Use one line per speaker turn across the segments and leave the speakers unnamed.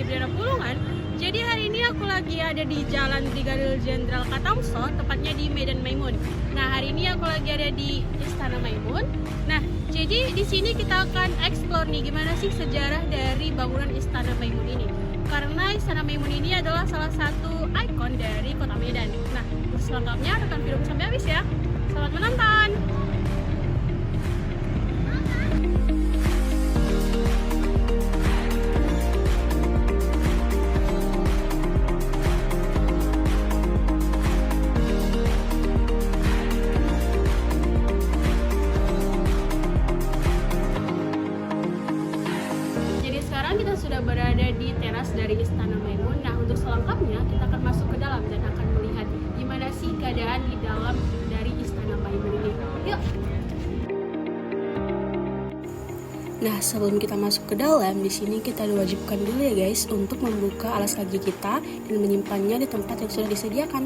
Ibrana Pulungan. Jadi hari ini aku lagi ada di Jalan Brigadir Jenderal Katamso, tepatnya di Medan Maimun. Nah, hari ini aku lagi ada di Istana Maimun. Nah, jadi di sini kita akan explore nih gimana sih sejarah dari bangunan Istana Maimun ini. Karena Istana Maimun ini adalah salah satu ikon dari Kota Medan. Nah, selengkapnya tonton video sampai habis ya. Selamat menonton. Kita sudah berada di teras dari Istana Maimun. Nah, untuk selengkapnya kita akan masuk ke dalam dan akan melihat gimana sih keadaan di dalam dari Istana Maimun ini. Yuk. Nah, sebelum kita masuk ke dalam, di sini kita diwajibkan dulu ya guys untuk membuka alas kaki kita dan menyimpannya di tempat yang sudah disediakan.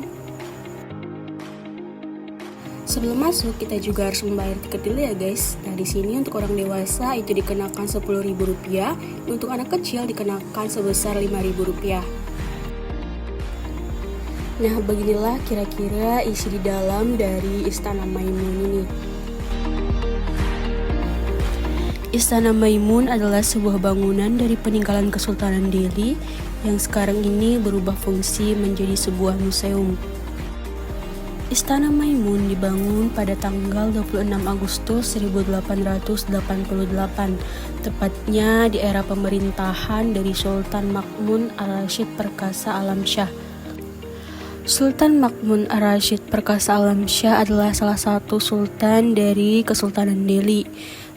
Sebelum masuk, kita juga harus membayar tiket dulu ya guys. Nah, di sini untuk orang dewasa itu dikenakan Rp10.000, untuk anak kecil dikenakan sebesar Rp5.000. Nah, beginilah kira-kira isi di dalam dari Istana Maimun ini. Istana Maimun adalah sebuah bangunan dari peninggalan Kesultanan Delhi yang sekarang ini berubah fungsi menjadi sebuah museum. Istana Maimun dibangun pada tanggal 26 Agustus 1888, tepatnya di era pemerintahan dari Sultan Ma'mun Ar-Rasyid Perkasa Alam Shah. Sultan Ma'mun Ar-Rasyid Perkasa Alam Shah adalah salah satu sultan dari Kesultanan Delhi.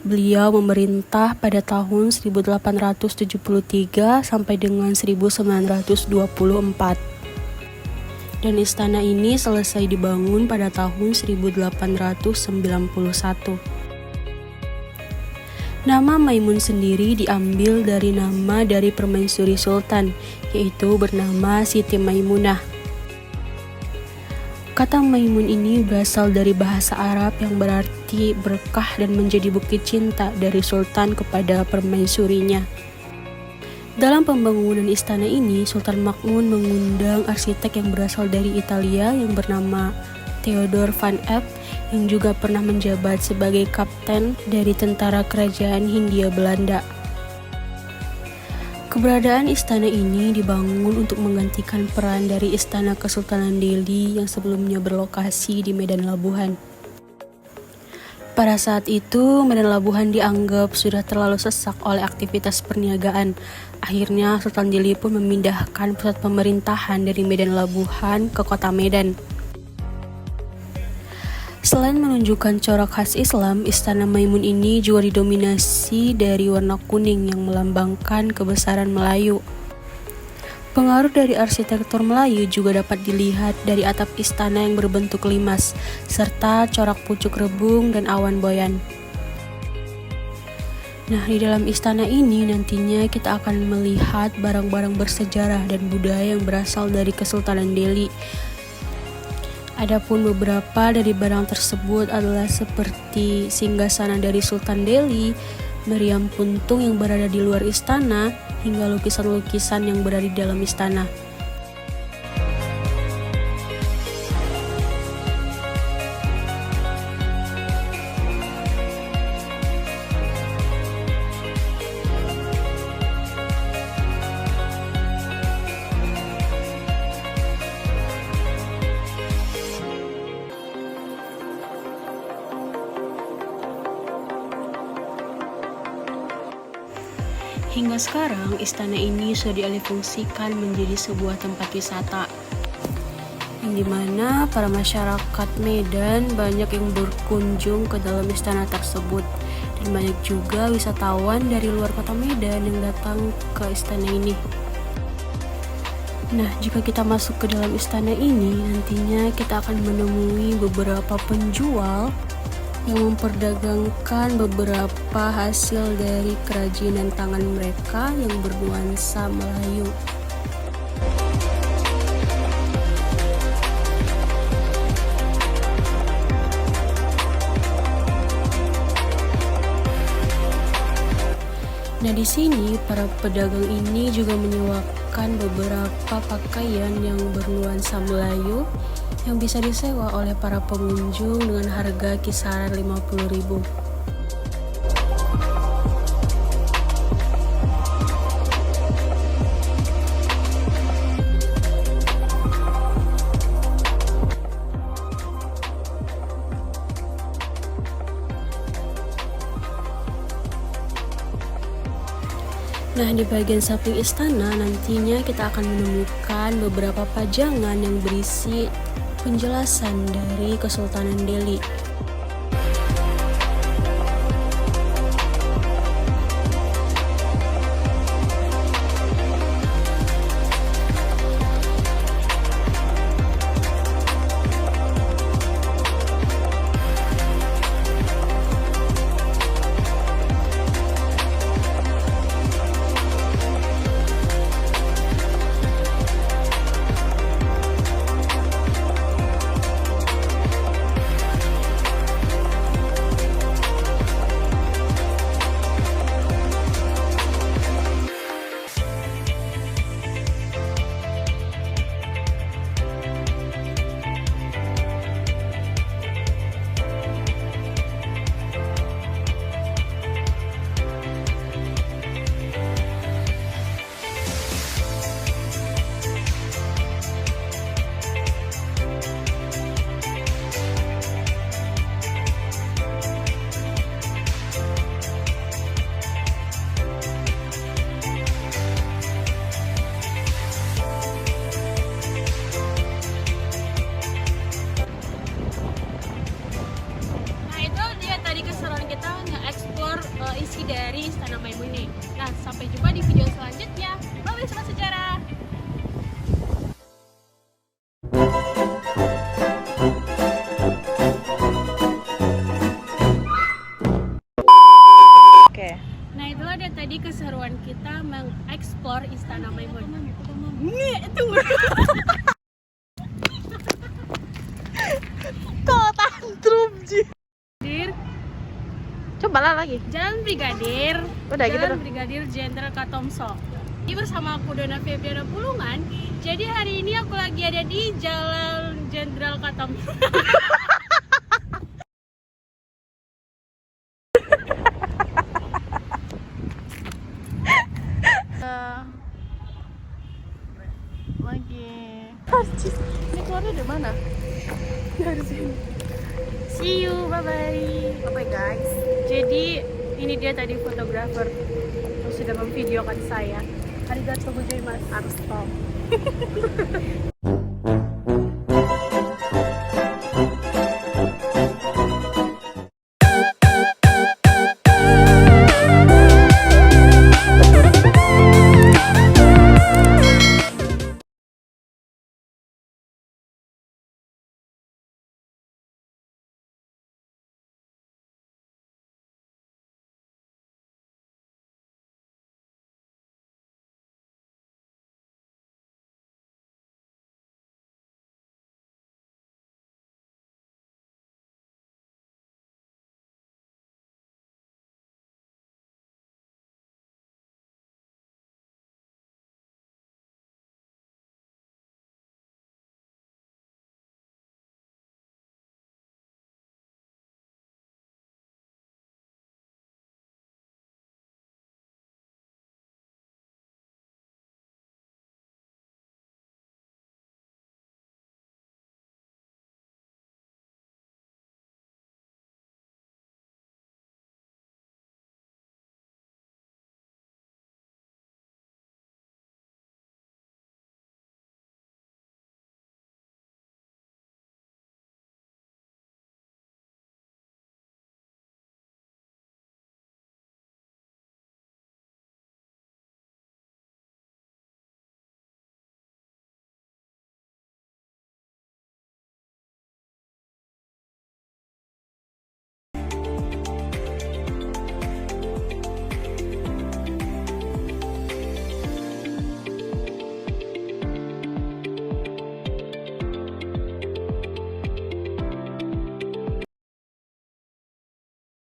Beliau memerintah pada tahun 1873 sampai dengan 1924. Dan istana ini selesai dibangun pada tahun 1891. Nama Maimun sendiri diambil dari nama dari permaisuri sultan, yaitu bernama Siti Maimunah. Kata Maimun ini berasal dari bahasa Arab yang berarti berkah dan menjadi bukti cinta dari sultan kepada permaisurinya. Dalam pembangunan istana ini, Sultan Ma'mun mengundang arsitek yang berasal dari Italia yang bernama Theodor van Epp, yang juga pernah menjabat sebagai kapten dari tentara kerajaan Hindia Belanda. Keberadaan istana ini dibangun untuk menggantikan peran dari Istana Kesultanan Delhi yang sebelumnya berlokasi di Medan Labuhan. Pada saat itu, Medan Labuhan dianggap sudah terlalu sesak oleh aktivitas perniagaan. Akhirnya, Sultan Delhi pun memindahkan pusat pemerintahan dari Medan Labuhan ke kota Medan. Selain menunjukkan corak khas Islam, Istana Maimun ini juga didominasi dari warna kuning yang melambangkan kebesaran Melayu. Pengaruh dari arsitektur Melayu juga dapat dilihat dari atap istana yang berbentuk limas, serta corak pucuk rebung dan awan boyan. Nah, di dalam istana ini nantinya kita akan melihat barang-barang bersejarah dan budaya yang berasal dari Kesultanan Delhi. Adapun beberapa dari barang tersebut adalah seperti singgasana dari Sultan Delhi, meriam puntung yang berada di luar istana, hingga lukisan-lukisan yang berada di dalam istana. Hingga sekarang, istana ini sudah dialihfungsikan menjadi sebuah tempat wisata, yang dimana para masyarakat Medan banyak yang berkunjung ke dalam istana tersebut, dan banyak juga wisatawan dari luar kota Medan yang datang ke istana ini. Nah, jika kita masuk ke dalam istana ini, nantinya kita akan menemui beberapa penjual yang memperdagangkan beberapa hasil dari kerajinan tangan mereka yang bernuansa Melayu. Nah, di di sini para pedagang ini juga menyewakan beberapa pakaian yang bernuansa Melayu yang bisa disewa oleh para pengunjung dengan harga kisaran 50.000. Nah, di bagian samping istana nantinya kita akan menemukan beberapa pajangan yang berisi penjelasan dari Kesultanan Delhi. Isi dari Istana Maimun ini. Nah, sampai jumpa di video selanjutnya. Bye Sobat Sejarah. Oke. Nah, itulah dia tadi keseruan kita mengeksplor Istana Maimun. Nih, itu.
Kok tantrum Ji? Cobalah lagi.
Jalan Brigadir.
Udah
Jalan
gitu dong.
Brigadir Jenderal Katomso. Ini bersama aku Dona Febriana Pulungan. Jadi hari ini aku lagi ada di Jalan Jenderal Katomso.
Lagi. Ini keluarnya dari mana?
Dari sini. See you, bye-bye.
Bye guys.
Jadi ini dia tadi fotografer yang sudah memvideokan saya. Arigatou gozaimasu.
Harus stop.